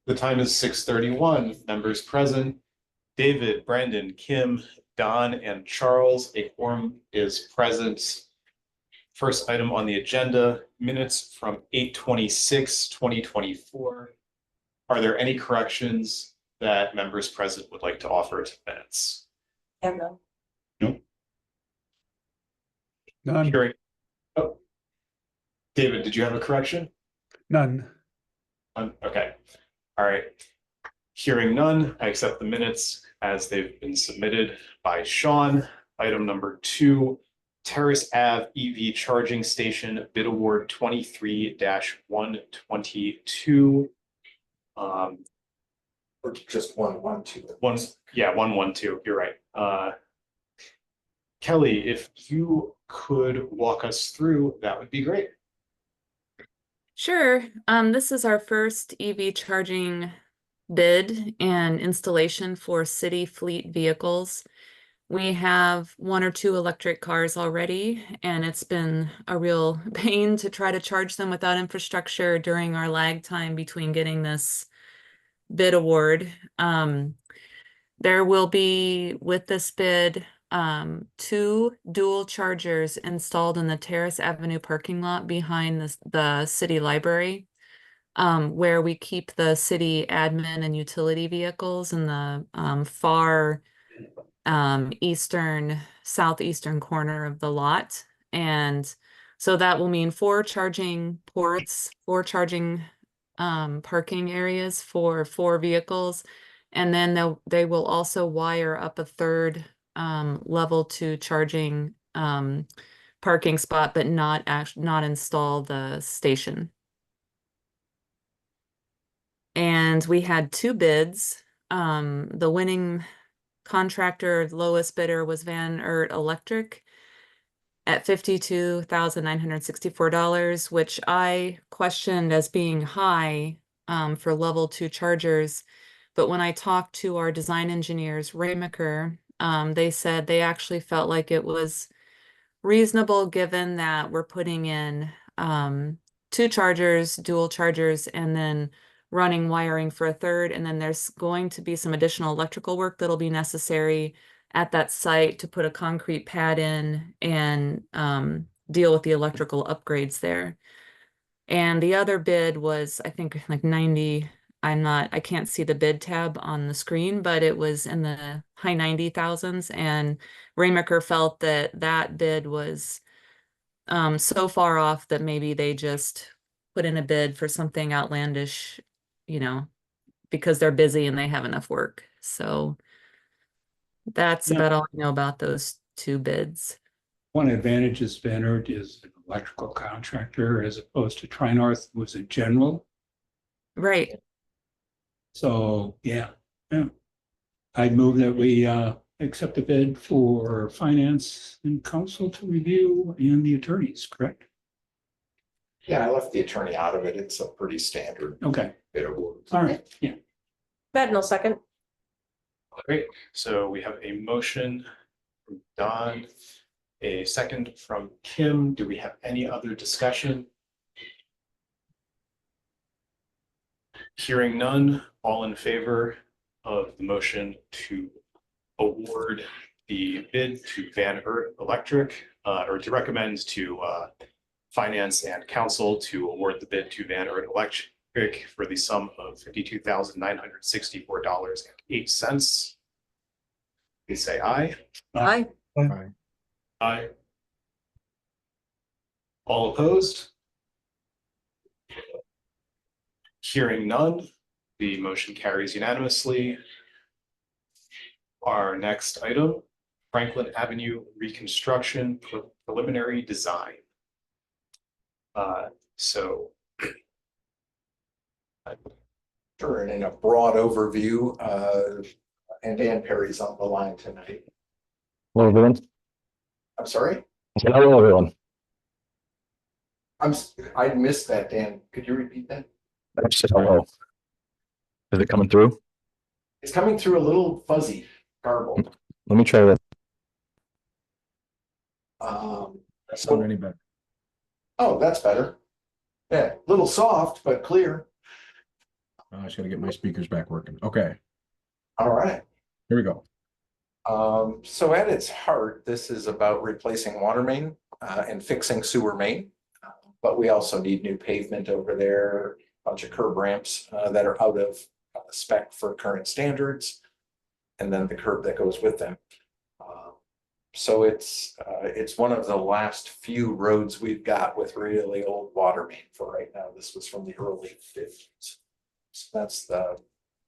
The time is 6:31. Members present: David, Brandon, Kim, Don, and Charles. A quorum is present. First item on the agenda, minutes from 8/26/2024. Are there any corrections that members present would like to offer to minutes? No. No. None. Hearing. Oh. David, did you have a correction? None. Okay. All right. Hearing none, I accept the minutes as they've been submitted by Sean. Item number 2, Terrace Ave EV Charging Station Bid Award 23-122. Or just 112. 112. You're right. Kelly, if you could walk us through, that would be great. Sure. This is our first EV charging bid and installation for city fleet vehicles. We have 1 or 2 electric cars already, and it's been a real pain to try to charge them without infrastructure during our lag time between getting this bid award. There will be, with this bid, 2 dual chargers installed in the Terrace Avenue parking lot behind the city library, where we keep the city admin and utility vehicles in the far southeastern corner of the lot. And so that will mean 4 charging ports, 4 charging parking areas for 4 vehicles. And then they will also wire up a 3rd level 2 charging parking spot, but not install the station. And we had 2 bids. The winning contractor, lowest bidder, was Van Eert Electric at $52,964, which I questioned as being high for level 2 chargers. But when I talked to our design engineers, Raymaker, they said they actually felt like it was reasonable given that we're putting in 2 chargers, dual chargers, and then running wiring for a 3rd. And then there's going to be some additional electrical work that'll be necessary at that site to put a concrete pad in and deal with the electrical upgrades there. And the other bid was, I think, like 90. I can't see the bid tab on the screen, but it was in the high 90,000s. And Raymaker felt that that bid was so far off that maybe they just put in a bid for something outlandish, because they're busy and they have enough work. So that's about all I know about those 2 bids. One advantage is Van Eert is an electrical contractor as opposed to Tri-North was a general. Right. So yeah. I'd move that we accept the bid for finance and council to review and the attorneys, correct? Yeah, I left the attorney out of it. It's a pretty standard Okay. bid award. All right. Yeah. Badnell, second. Great. So we have a motion from Don, a second from Kim. Do we have any other discussion? Hearing none, all in favor of the motion to award the bid to Van Eert Electric, or to recommend to Finance and Council to award the bid to Van Eert Electric for the sum of $52,964.08. Please say aye. Aye. Aye. All opposed? Hearing none, the motion carries unanimously. Our next item, Franklin Avenue reconstruction preliminary design. Sure, and in a broad overview, and Dan Perry's on the line tonight. Hello, everyone. I'm sorry? Hello, everyone. I missed that, Dan. Could you repeat that? I said hello. Is it coming through? It's coming through a little fuzzy, garbled. Let me try that. That's not any better. Oh, that's better. Yeah, a little soft, but clear. I just gotta get my speakers back working. Okay, All right. here we go. So at its heart, this is about replacing water main and fixing sewer main. But we also need new pavement over there, a bunch of curb ramps that are out of spec for current standards. And then the curb that goes with them. So it's one of the last few roads we've got with really old water main for right now. This was from the early 50s. So that's the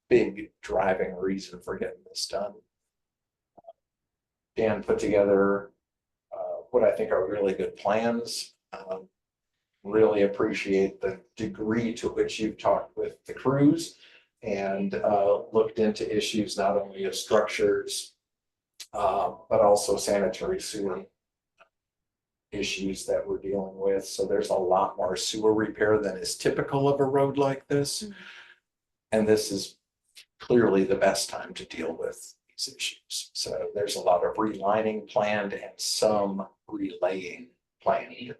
big driving reason for getting this done. Dan put together what I think are really good plans. Really appreciate the degree to which you've talked with the crews and looked into issues not only of structures, but also sanitary sewer issues that we're dealing with. So there's a lot more sewer repair than is typical of a road like this. And this is clearly the best time to deal with these issues. So there's a lot of relining planned and some relaying planned.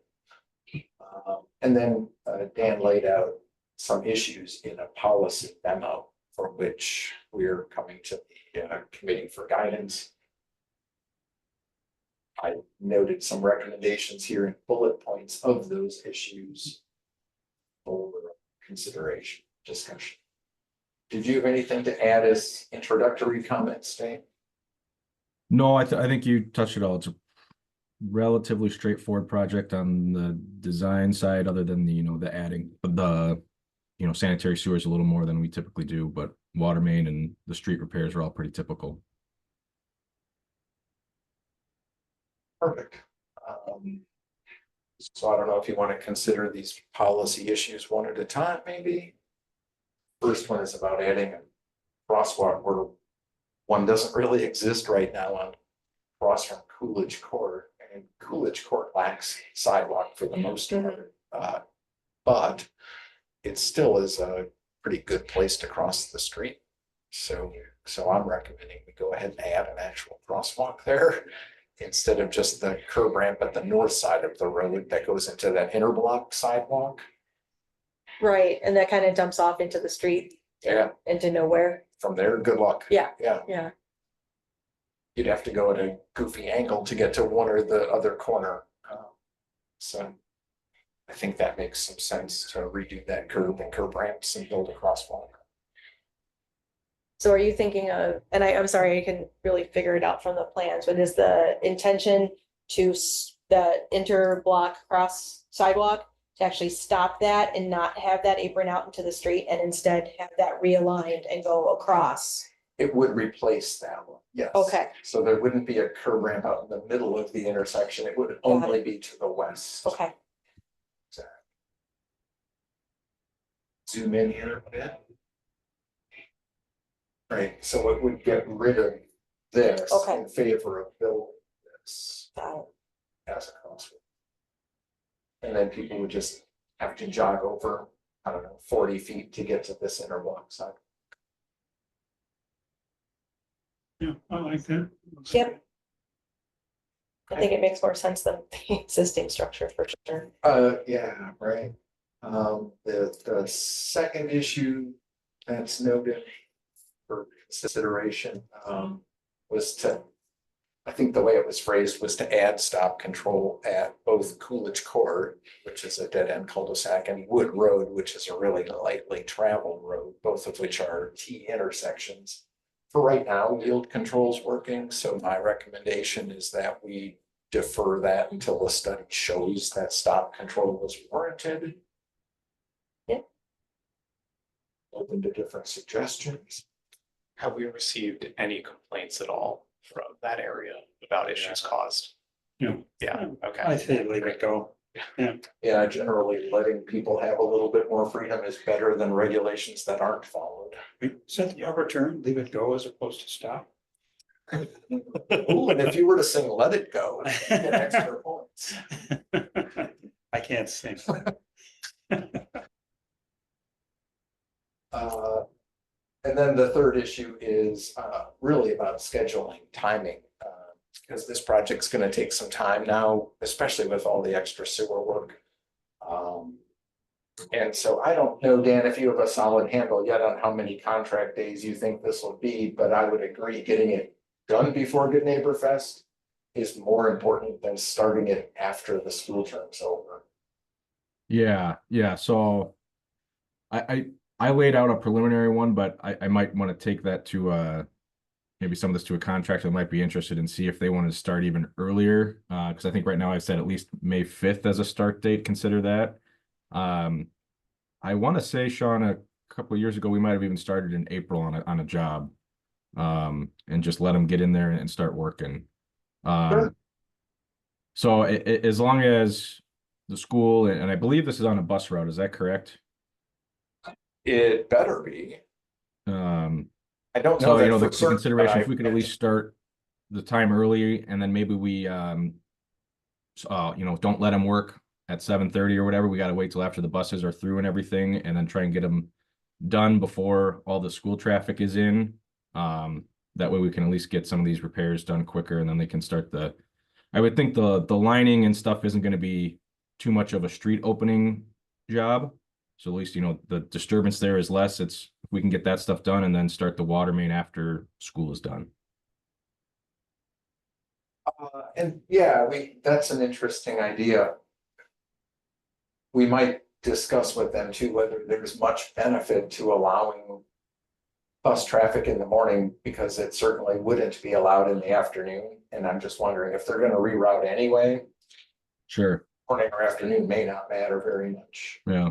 And then Dan laid out some issues in a policy memo for which we're coming to the committee for guidance. I noted some recommendations here in bullet points of those issues for consideration, discussion. Did you have anything to add as introductory comments, Dave? No, I think you touched it all. It's a relatively straightforward project on the design side, other than the, the adding, the, sanitary sewers a little more than we typically do, but water main and the street repairs are all pretty typical. Perfect. So I don't know if you want to consider these policy issues one at a time, maybe. First one is about adding a crosswalk where one doesn't really exist right now on across from Coolidge Court, and Coolidge Court lacks sidewalk for the most part. But it still is a pretty good place to cross the street. So I'm recommending we go ahead and add an actual crosswalk there instead of just the curb ramp at the north side of the road that goes into that interblock sidewalk. Right, and that kind of dumps off into the street. Yeah. Into nowhere. From there, good luck. Yeah. Yeah. You'd have to go at a goofy angle to get to one or the other corner. So I think that makes some sense to redo that curb and curb ramps and build a crosswalk. So are you thinking of, and I'm sorry, I can really figure it out from the plans, but is the intention to the interblock cross sidewalk to actually stop that and not have that apron out into the street and instead have that realigned and go across? It would replace that one, yes. Okay. So there wouldn't be a curb ramp out in the middle of the intersection. It would only be to the west. Okay. Zoom in here a bit. Right, so it would get rid of this in favor of building this as a crosswalk. And then people would just have to jog over, I don't know, 40 feet to get to this interblock side. Yeah, I like that. Yep. I think it makes more sense than the existing structure for sure. Yeah, right. The second issue that's noted for consideration was to, I think the way it was phrased was to add stop control at both Coolidge Court, which is a dead end cul-de-sac, and Wood Road, which is a really lightly traveled road, both of which are T intersections. For right now, yield control's working, so my recommendation is that we defer that until the study shows that stop control was warranted. Yeah. Open to different suggestions. Have we received any complaints at all from that area about issues caused? Yeah. Yeah, okay. I say leave it go. Yeah, generally letting people have a little bit more freedom is better than regulations that aren't followed. Set the upper turn, leave it go as opposed to stop. Ooh, and if you were to sing Let It Go, you get extra points. I can't sing. And then the third issue is really about scheduling, timing, because this project's going to take some time now, especially with all the extra sewer work. And so I don't know, Dan, if you have a solid handle yet on how many contract days you think this will be, but I would agree getting it done before Good Neighbor Fest is more important than starting it after the school term's over. Yeah, yeah, so I laid out a preliminary one, but I might want to take that to maybe some of this to a contractor that might be interested and see if they want to start even earlier. Because I think right now I said at least May 5th as a start date, consider that. I want to say, Sean, a couple of years ago, we might have even started in April on a job. And just let them get in there and start working. Sure. So as long as the school, and I believe this is on a bus route, is that correct? It better be. I don't know So, that you know, for the certain, but consideration, if we could at least start the time early and then maybe we, you know, don't let them work at 7:30 or whatever. We got to wait till after the buses are through and everything and then try and get them done before all the school traffic is in. That way we can at least get some of these repairs done quicker and then they can start I would think the lining and stuff isn't going to be too much of a street opening job. So at least, you know, the disturbance there is less. We can get that stuff done and then start the water main after school is done. And yeah, that's an interesting idea. We might discuss with them too, whether there's much benefit to allowing bus traffic in the morning, because it certainly wouldn't be allowed in the afternoon. And I'm just wondering if they're gonna reroute anyway, Sure. morning or afternoon may not matter very much. Yeah.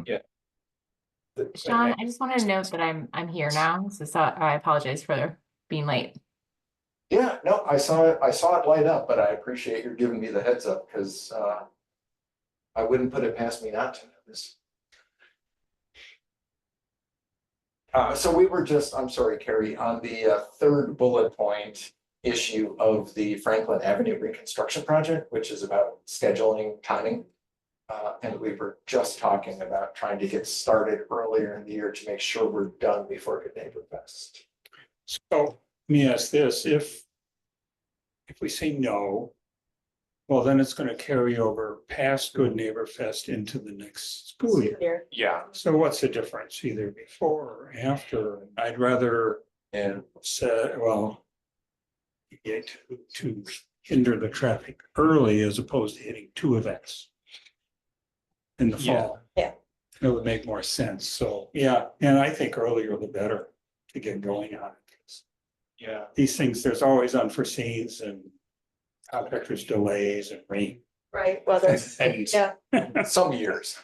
Sean, I just wanted to note that I'm here now, so I apologize for being late. Yeah, no, I saw it light up, but I appreciate you giving me the heads up, because I wouldn't put it past me not to notice. So we were just, I'm sorry, Carrie, on the third bullet point issue of the Franklin Avenue reconstruction project, which is about scheduling, timing. And we were just talking about trying to get started earlier in the year to make sure we're done before Good Neighbor Fest. So let me ask this, if we say no, well, then it's going to carry over past Good Neighbor Fest into the next school year. Here. Yeah, So what's the difference, either before or after? I'd rather And say, well, get to hinder the traffic early as opposed to hitting two events in the Yeah. fall. Yeah. It would make more sense. So, yeah, and I think earlier the better to get going on it. yeah. These things, there's always unforeseens and contractors delays and rain. Right, weather, And yeah, some years.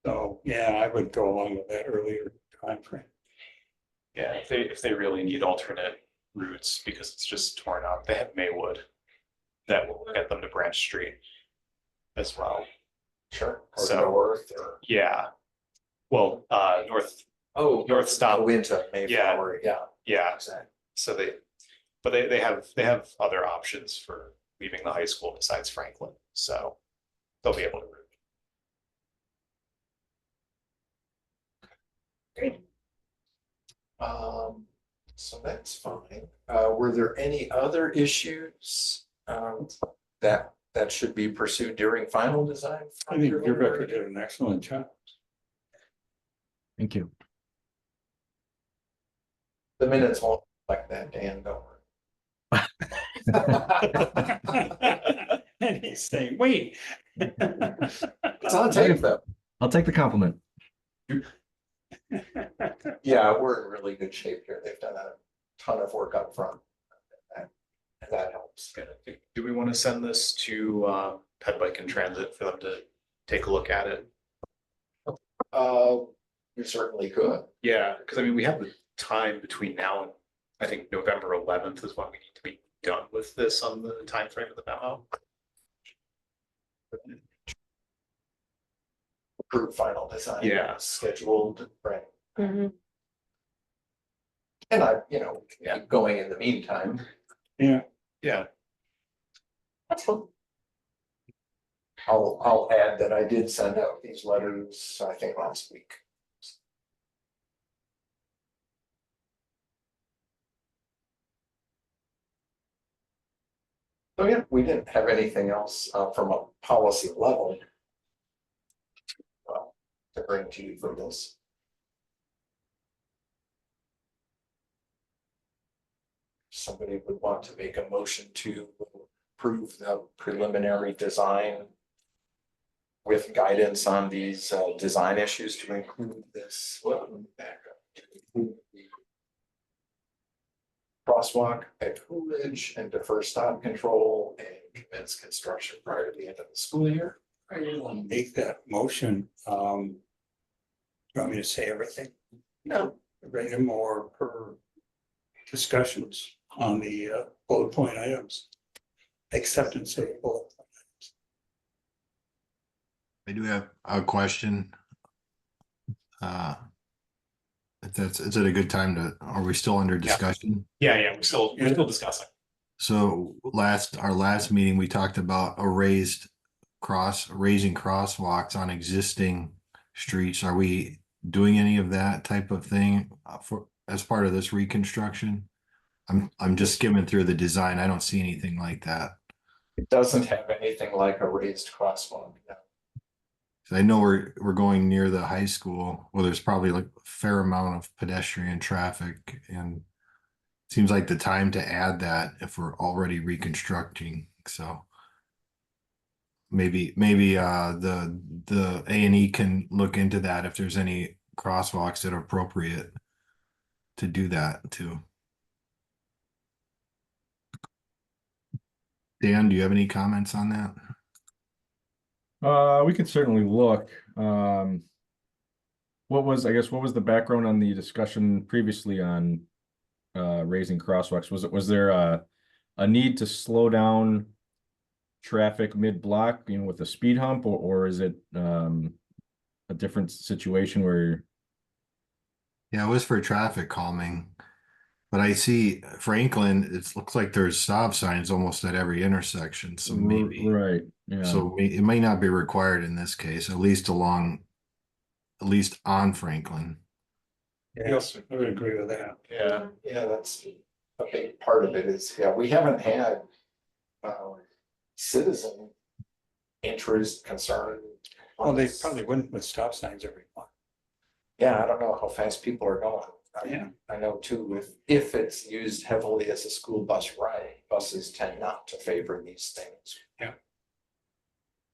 so, yeah, I would go along with that earlier time frame. Yeah, if they really need alternate routes because it's just torn up, they have Maywood that will get them to Branch Street as well. Sure. Or So- north or. Yeah. Well, north, Oh, North stop. Go into Mayflower, yeah, yeah, exactly. so they have other options for leaving the high school besides Franklin, so they'll be able to route. great. So that's fine. Were there any other issues that should be pursued during final design? I think Rebecca did an excellent job. Thank you. The minutes won't reflect that, Dan, don't worry. And he's saying, wait. It's on tape though. I'll take the compliment. Yeah, we're in really good shape here. They've done a ton of work up front. And that helps. Do we want to send this to Ped Bike and Transit for them to take a look at it? You certainly could. Yeah, because I mean, we have the time between now and I think November 11th is when we need to be done with this on the time frame of the memo. Approved final design. Yeah. Scheduled, right. Mhm. And keep going in the meantime. Yeah, Yeah. That's cool. I'll add that I did send out these letters, I think last week. Oh, yeah, we didn't have anything else from a policy level to bring to you for this. Somebody would want to make a motion to approve the preliminary design with guidance on these design issues to include this. Back up, to include the crosswalk at Coolidge and defer stop control and commence construction prior to the end of the school year. I will make that motion. You want me to say everything? No. Bring in more per discussions on the bullet point items. Acceptance of bullet. I do have a question. Is it a good time to, are we still under discussion? Yeah, we're still discussing. So our last meeting, we talked about raising crosswalks on existing streets. Are we doing any of that type of thing as part of this reconstruction? I'm just skimming through the design. I don't see anything like that. It doesn't have anything like a raised crosswalk. No. I know we're going near the high school. Well, there's probably like a fair amount of pedestrian traffic, and it seems like the time to add that if we're already reconstructing. So maybe the A&E can look into that if there's any crosswalks that are appropriate to do that too. Dan, do you have any comments on that? We could certainly look. What was the background on the discussion previously on raising crosswalks? Was there a need to slow down traffic mid-block, with a speed hump, or is it a different situation where? Yeah, it was for traffic calming, but I see Franklin, it looks like there's stop signs almost at every intersection, so maybe. Right, yeah. So it may not be required in this case, at least on Franklin. Yes, I would agree with that. Yeah, that's a big part of it is, we haven't had citizen interest, concern. Well, they probably wouldn't with stop signs every month. Yeah, I don't know how fast people are going. Yeah. I know too, if it's used heavily as a school bus ride, buses tend not to favor these things. Yeah,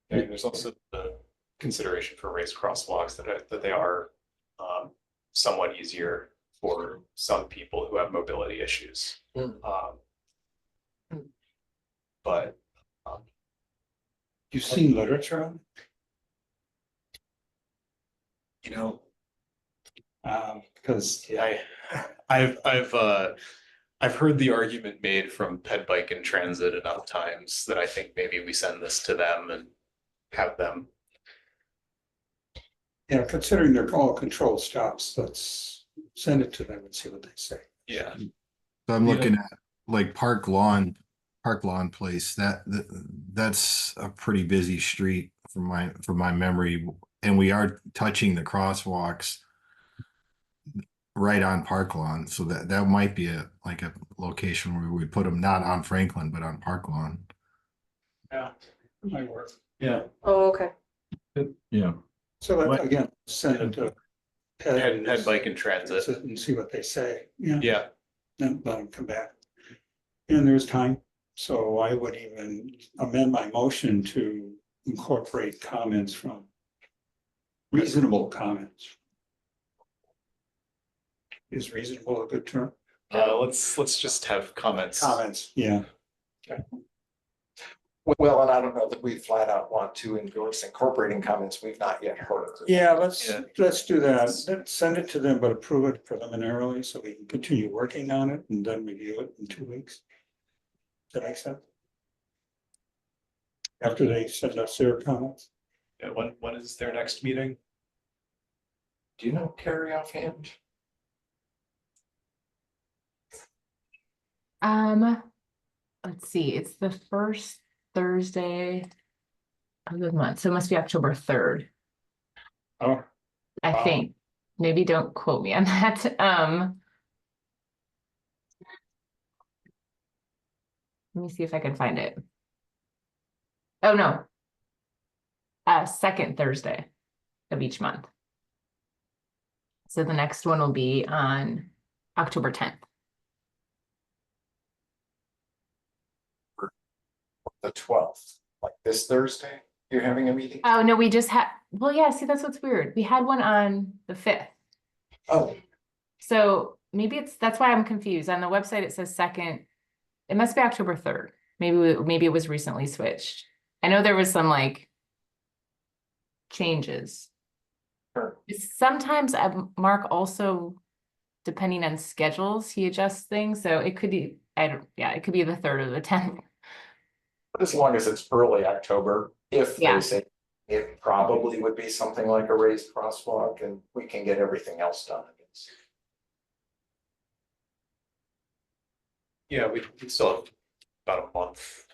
there's also the consideration for raised crosswalks that they are somewhat easier for some people who have mobility issues. But You've seen literature on it? Because I've heard the argument made from Ped Bike and Transit enough times that I think maybe we send this to them and have them. considering they're all controlled stops, let's send it to them and see what they say. Yeah. So I'm looking at like Park Lawn Place. That's a pretty busy street from my memory, and we are touching the crosswalks right on Park Lawn, so that might be a location where we put them not on Franklin but on Park Lawn. Yeah, it might work. Yeah. Oh, okay. Yeah. So again, send it to Ped Bike and Transit. and see what they say. Yeah. Yeah. Then let them come back. And there's time, so I would even amend my motion to incorporate comments from reasonable comments. Is reasonable a good term? Let's just have comments. Comments, yeah. Well, and I don't know that we flat out want to endorse incorporating comments we've not yet heard. Yeah, let's do that. Let's send it to them, but approve it preliminarily so we can continue working on it and then review it in 2 weeks. Does that make sense? After they send us their comments. Yeah, when is their next meeting? Do you know Carrie offhand? Let's see, it's the first Thursday of the month, so it must be October 3rd. Oh. I Wow. think. Maybe don't quote me on that. Let me see if I can find it. Oh, no. Second Thursday of each month. So the next one will be on October 10th. The 12th, like this Thursday, you're having a meeting? Oh, no, we just had, well, yeah, see, that's what's weird. We had one on the 5th. Oh, So maybe that's why I'm confused. On the website, it says second. It must be October 3rd. Maybe it was recently switched. I know there was some like changes. sure. Sometimes Mark also, depending on schedules, he adjusts things. So it could be, it could be the 3rd or the 10th. But as long as it's early October, if Yeah. they say it probably would be something like a raised crosswalk and we can get everything else done. Yeah, we still have about a month.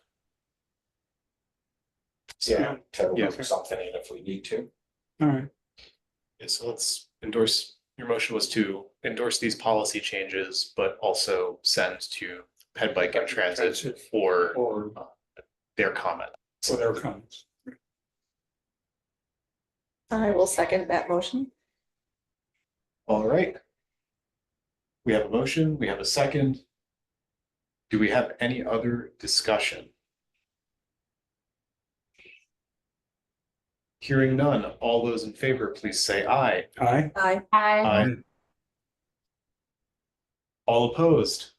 Yeah, to Yeah. work something in if we need to. All right, Yeah, so let's endorse, your motion was to endorse these policy changes, but also send to Ped Bike and Transit for or their comment. for their comments. I will second that motion. All right. We have a motion, we have a second. Do we have any other discussion? Hearing none, all those in favor, please say aye. Aye. Aye. Aye. All opposed?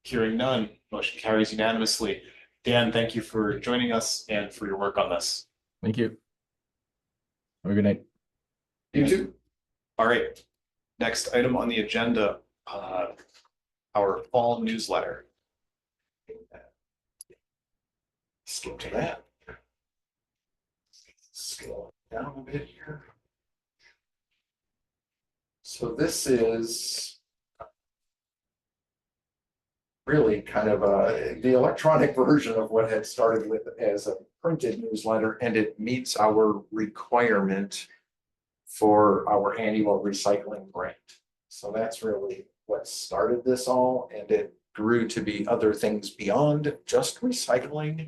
Hearing none, motion carries unanimously. Dan, thank you for joining us and for your work on this. Thank you. Have a good night. You too. All right. Next item on the agenda, our fall newsletter. Skip to that. Scale it down a bit here. So this is really kind of the electronic version of what had started with as a printed newsletter, and it meets our requirement for our annual recycling grant. So that's really what started this all, and it grew to be other things beyond just recycling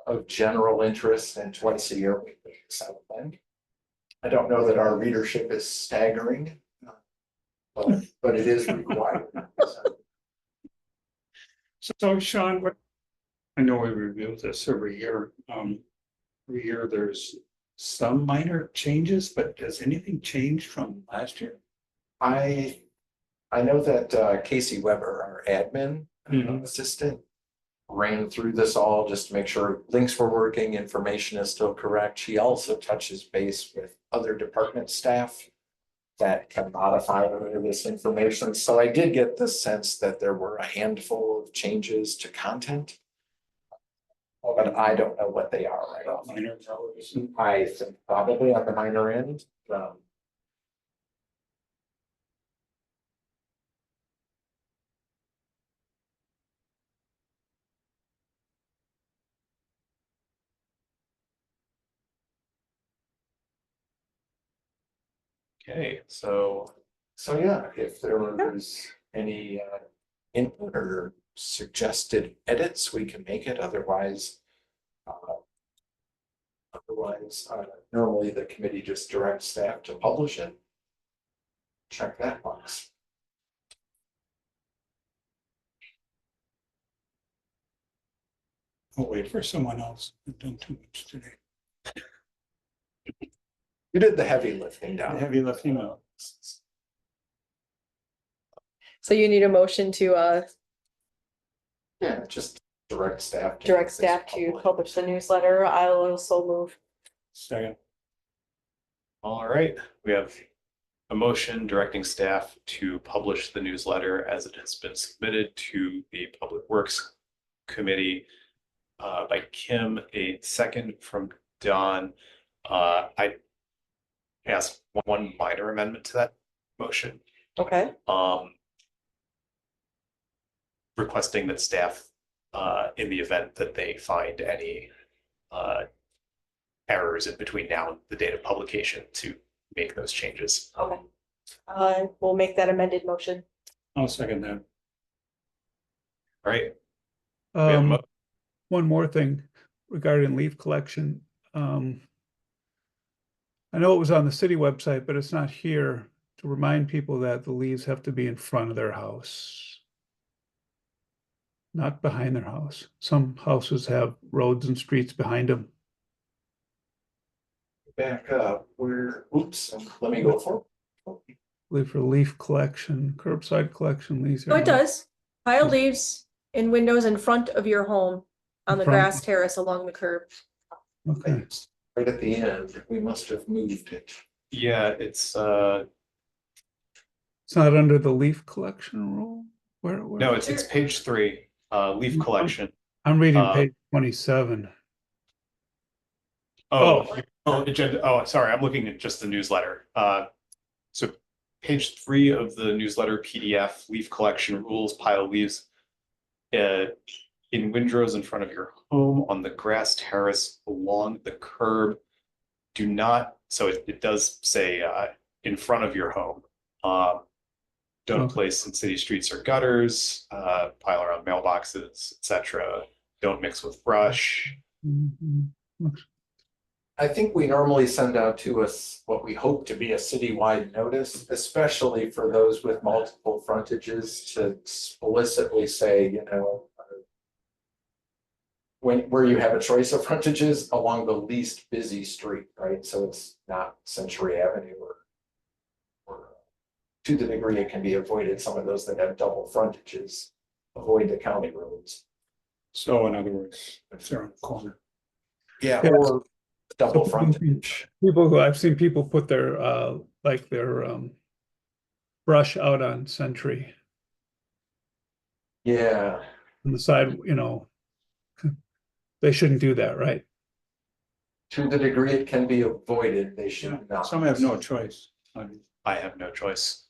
of general interest, and twice a year we put this out then. I don't know that our readership is staggering, but it is required. So Sean, I know we review this every year. Every year there's some minor changes, but does anything change from last year? I know that Casey Weber, our admin assistant, ran through this all just to make sure links were working, information is still correct. She also touches base with other department staff that can modify this information. So I did get the sense that there were a handful of changes to content, but I don't know what they are right off. Minor television. I think probably on the minor end. Okay, so So yeah, if there was any input or suggested edits, we can make it. Otherwise, normally the committee just directs staff to publish it. Check that box. I'll wait for someone else. I've done too much today. You did the heavy lifting down. Heavy lifting up. So you need a motion to Yeah, just direct staff. direct staff to publish the newsletter. I'll also move. Second. all right, we have a motion directing staff to publish the newsletter as it has been submitted to the Public Works Committee by Kim, a second from Don. I asked one minor amendment to that motion, Okay. requesting that staff, in the event that they find any errors in between now and the date of publication, to make those changes. Okay. We'll make that amended motion. I'll second that. All right. We have a one more thing regarding leaf collection. I know it was on the city website, but it's not here, to remind people that the leaves have to be in front of their house, not behind their house. Some houses have roads and streets behind them. Back up, oops, let me go for it. Leave for leaf collection, curbside collection, leaves. No, it does. Pile leaves in windows in front of your home on the In front? grass terrace along the curb. Okay, Right at the end, we must have moved it. Yeah, it's it's not under the leaf collection rule? Where? no, it's page 3, leaf collection. I'm reading uh, page 27. Sorry, I'm looking at just the newsletter. So page 3 of the newsletter PDF, leaf collection rules, pile leaves in windrows in front of your home, on the grass terrace, along the curb. Do not, so it does say in front of your home. Don't Okay. place in city streets or gutters, pile around mailboxes, etc. Don't mix with brush. Mhm. I think we normally send out to us what we hope to be a citywide notice, especially for those with multiple frontages, to explicitly say, you know, where you have a choice of frontages along the least busy street, right? So it's not Century Avenue or to the degree it can be avoided, some of those that have double frontages, avoid the county roads. So in other words, if they're on the corner. Yeah, Yeah. or double So frontage. I've seen people put their like their brush out on Century Yeah, on the side, you know. They shouldn't do that, right? to the degree it can be avoided, they should not. Some have no choice. I have no choice.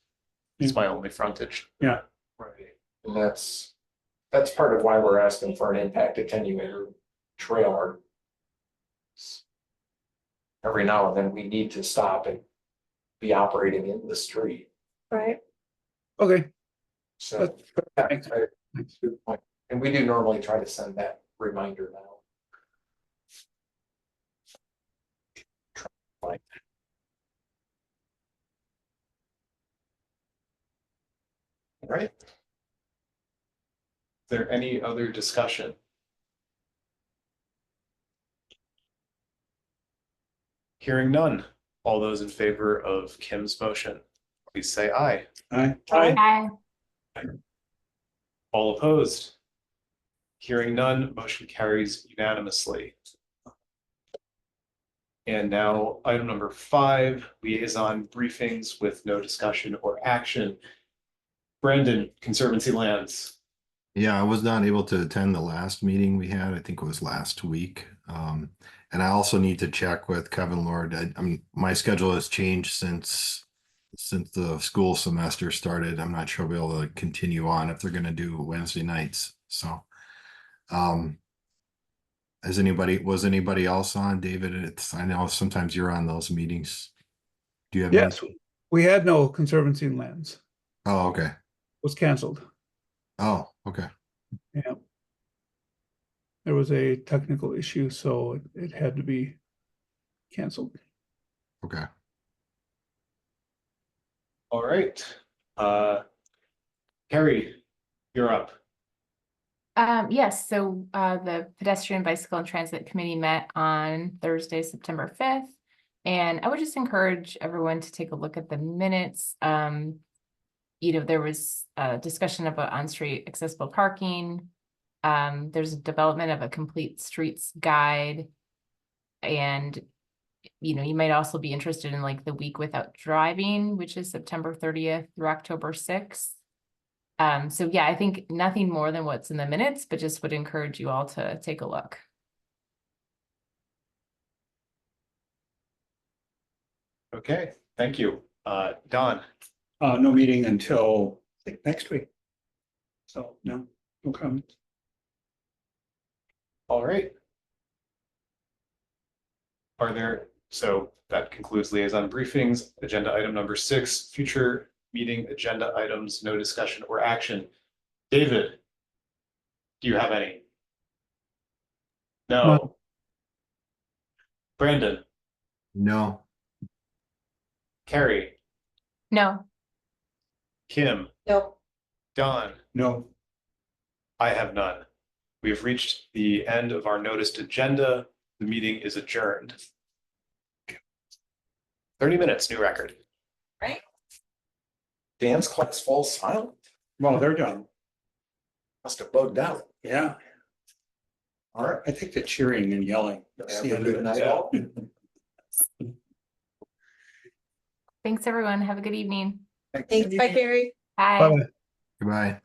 It's my only frontage. Yeah. Right, and that's part of why we're asking for an impact attenuator trailer. Every now and then we need to stop and be operating in the street, Right. Okay. so. Thanks. Good point. And we do normally try to send that reminder now. All right. Is there any other discussion? Hearing none. All those in favor of Kim's motion, please say aye. Aye. Hi. All opposed? Hearing none, motion carries unanimously. And now item number 5, liaison briefings with no discussion or action. Brandon, Conservancy Lands. Yeah, I was not able to attend the last meeting we had. I think it was last week. And I also need to check with Kevin Lord. I mean, my schedule has changed since the school semester started. I'm not sure I'll be able to continue on if they're going to do Wednesday nights. So, was anybody else on, David? I know sometimes you're on those meetings. Do you have? Yes, we had no Conservancy lands. Oh, okay. It was canceled. Oh, okay. Yeah. There was a technical issue, so it had to be canceled. Okay. All right. Carrie, you're up. Yes, so the Pedestrian, Bicycle and Transit Committee met on Thursday, September 5th. And I would just encourage everyone to take a look at the minutes. You know, there was a discussion about on-street accessible parking. There's a development of a complete streets guide. And, you know, you might also be interested in like the week without driving, which is September 30th through October 6th. So yeah, I think nothing more than what's in the minutes, but just would encourage you all to take a look. Okay, thank you. Don. No meeting until I think next week. So no comments. All right. So that concludes liaison briefings. Agenda item number 6, future meeting agenda items, no discussion or action. David, do you have any? No. Brandon, No. Carrie, No. Kim, No, Don, No, I have none. We have reached the end of our noticed agenda. The meeting is adjourned. 30 minutes, new record. Dance class falls silent. well, they're done. Must have bugged out. Yeah, All right. I think the cheering and yelling. That's the Have a end of good it. night, all. Thanks, everyone. Have a good evening. thanks, bye, Carrie. Bye. Bye-bye. Goodbye.